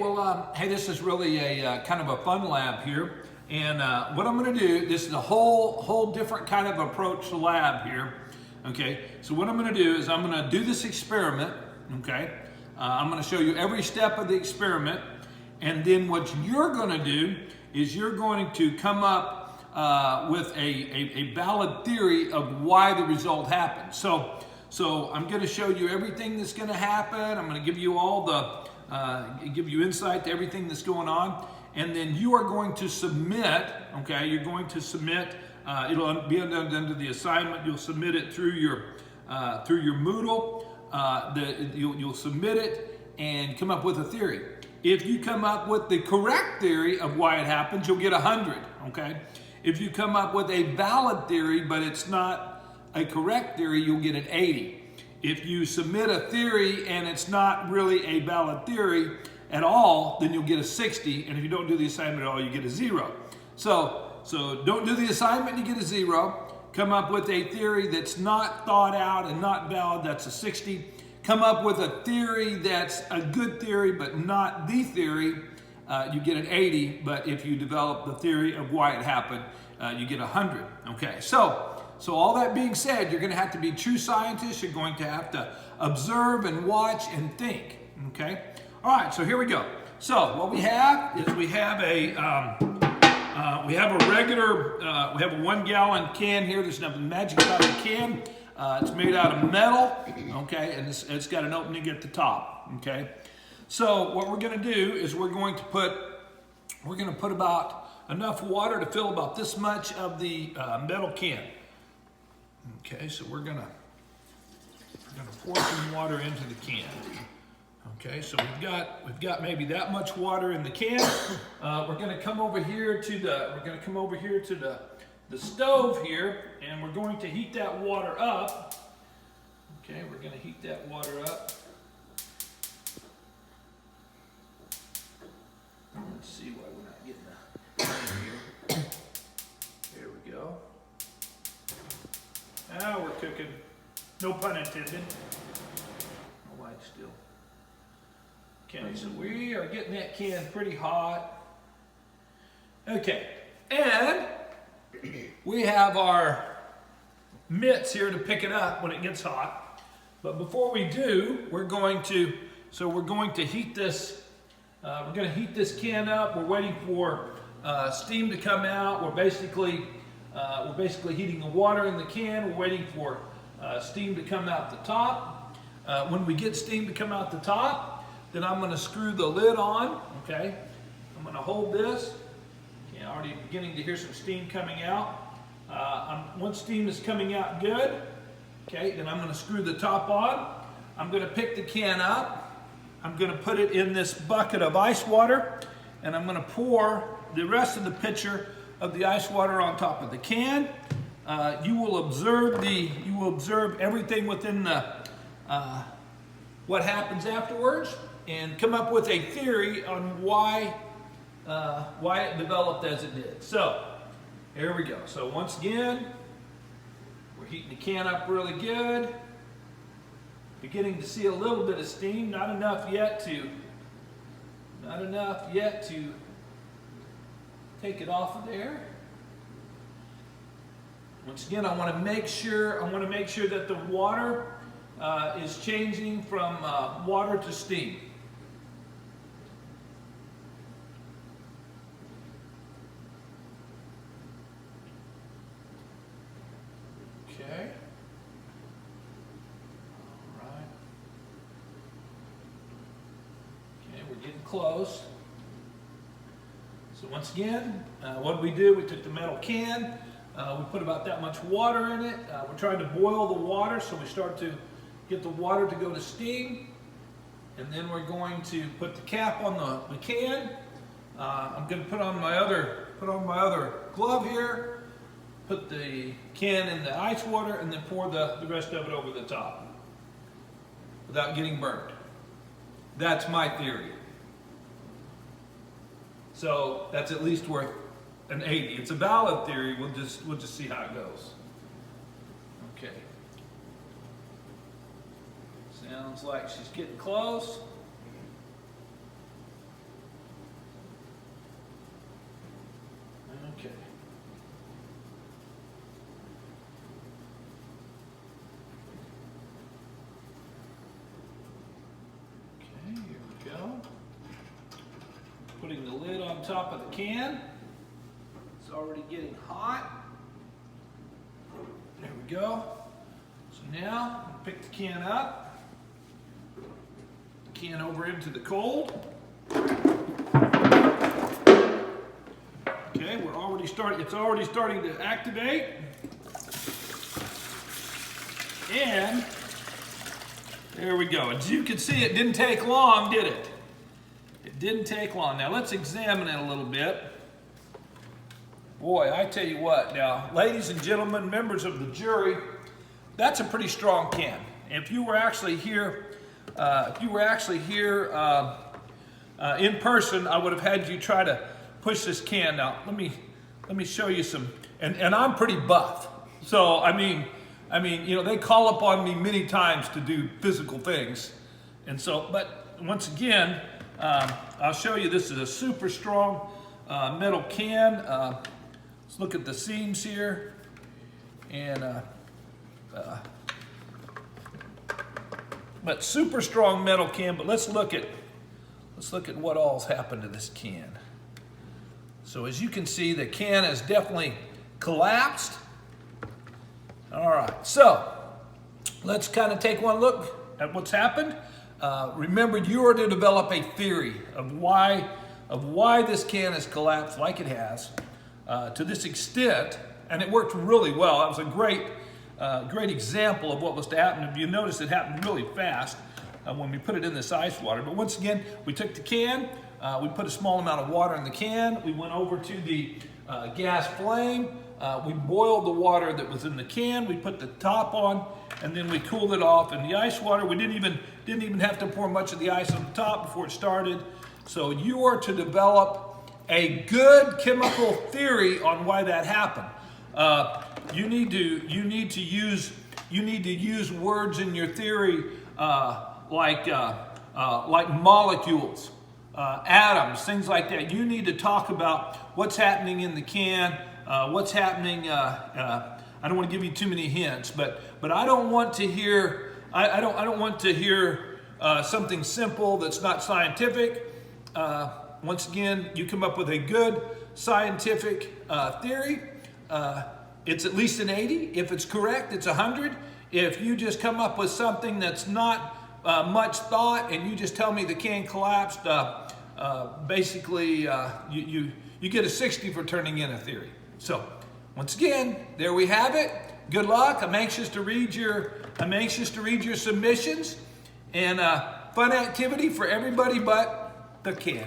well, hey, this is really a kind of a fun lab here. And what I'm going to do, this is a whole different kind of approach to lab here. Okay, so what I'm going to do is I'm going to do this experiment. Okay, I'm going to show you every step of the experiment. And then what you're going to do is you're going to come up with a valid theory of why the result happened. So I'm going to show you everything that's going to happen. I'm going to give you all the give you insight to everything that's going on, and then you are going to submit. Okay, you're going to submit. It'll be under the assignment. You'll submit it through your Moodle. You'll submit it and come up with a theory. If you come up with the correct theory of why it happens, you'll get 100. Okay. If you come up with a valid theory, but it's not a correct theory, you'll get an 80. If you submit a theory and it's not really a valid theory at all, then you'll get a 60. And if you don't do the assignment at all, you get a 0. So don't do the assignment, you get a 0. Come up with a theory that's not thought out and not valid, that's a 60. Come up with a theory that's a good theory but not the theory, you get an 80. But if you develop the theory of why it happened, you get 100. Okay, so all that being said, you're going to have to be true scientists. You're going to have to observe and watch and think. Okay. All right. So here we go. So what we have is we have a regular we have a 1 gallon can here. There's nothing magic about the can. It's made out of metal. Okay, and it's got an opening at the top. Okay. So what we're going to do is we're going to put about enough water to fill about this much of the metal can. Okay, so we're gonna pour some water into the can. Okay, so we've got maybe that much water in the can. We're gonna come over here to the stove here, and we're going to heat that water up. Okay, we're gonna heat that water up. Let's see why we're not getting the flame here. There we go. Now we're cooking. No pun intended. My light's still. Okay, so we are getting that can pretty hot. Okay, and we have our mitts here to pick it up when it gets hot. But before we do, we're going to heat this. We're going to heat this can up. We're waiting for steam to come out. We're basically heating the water in the can. We're waiting for steam to come out the top. When we get steam to come out the top, then I'm going to screw the lid on. Okay, I'm going to hold this. Okay, already beginning to hear some steam coming out. Once steam is coming out good, okay, then I'm going to screw the top on. I'm going to pick the can up. I'm going to put it in this bucket of ice water, and I'm going to pour the rest of the pitcher of the ice water on top of the can. You will observe everything within the what happens afterwards, and come up with a theory on why it developed as it did. So here we go. So once again, we're heating the can up really good. Beginning to see a little bit of steam, not enough yet to take it off of there. Once again, I want to make sure that the water is changing from water to steam. Okay. All right. Okay, we're getting close. So once again, what did we do? We took the metal can. We put about that much water in it. We're trying to boil the water, so we start to get the water to go to steam. And then we're going to put the cap on the can. I'm going to put on my other glove here, put the can in the ice water, and then pour the rest of it over the top without getting burnt. That's my theory. So that's at least worth an 80. It's a valid theory. We'll just see how it goes. Okay. Sounds like she's getting close. Okay. Okay, here we go. Putting the lid on top of the can. It's already getting hot. There we go. So now, pick the can up. The can over into the cold. Okay, we're already starting, it's already starting to activate. And there we go. As you can see, it didn't take long, did it? It didn't take long. Now let's examine it a little bit. Boy, I tell you what, now, ladies and gentlemen, members of the jury, that's a pretty strong can. If you were actually here, in person, I would have had you try to push this can. Now, let me show you some. And I'm pretty buff, so I mean, you know, they call upon me many times to do physical things, and so. But once again, I'll show you. This is a super strong metal can. Let's look at the seams here, and but super strong metal can. But let's look at what all's happened to this can. So as you can see, the can has definitely collapsed. All right, so let's kind of take one look at what's happened. Remember, you are to develop a theory of why this can has collapsed like it has. To this extent, and it worked really well. That was a great example of what was to happen. If you notice, it happened really fast when we put it in this ice water. But once again, we took the can, we put a small amount of water in the can, we went over to the gas flame, we boiled the water that was in the can, we put the top on, and then we cooled it off in the ice water. We didn't even have to pour much of the ice on the top before it started. So you are to develop a good chemical theory on why that happened. You need to use words in your theory like molecules, atoms, things like that. You need to talk about what's happening in the can, what's happening. I don't want to give you too many hints, but I don't want to hear. I don't want to hear something simple that's not scientific. Once again, you come up with a good scientific theory. It's at least an 80. If it's correct, it's 100. If you just come up with something that's not much thought and you just tell me the can collapsed, basically you get a 60 for turning in a theory. So once again, there we have it. Good luck. I'm anxious to read your submissions, and fun activity for everybody but the can.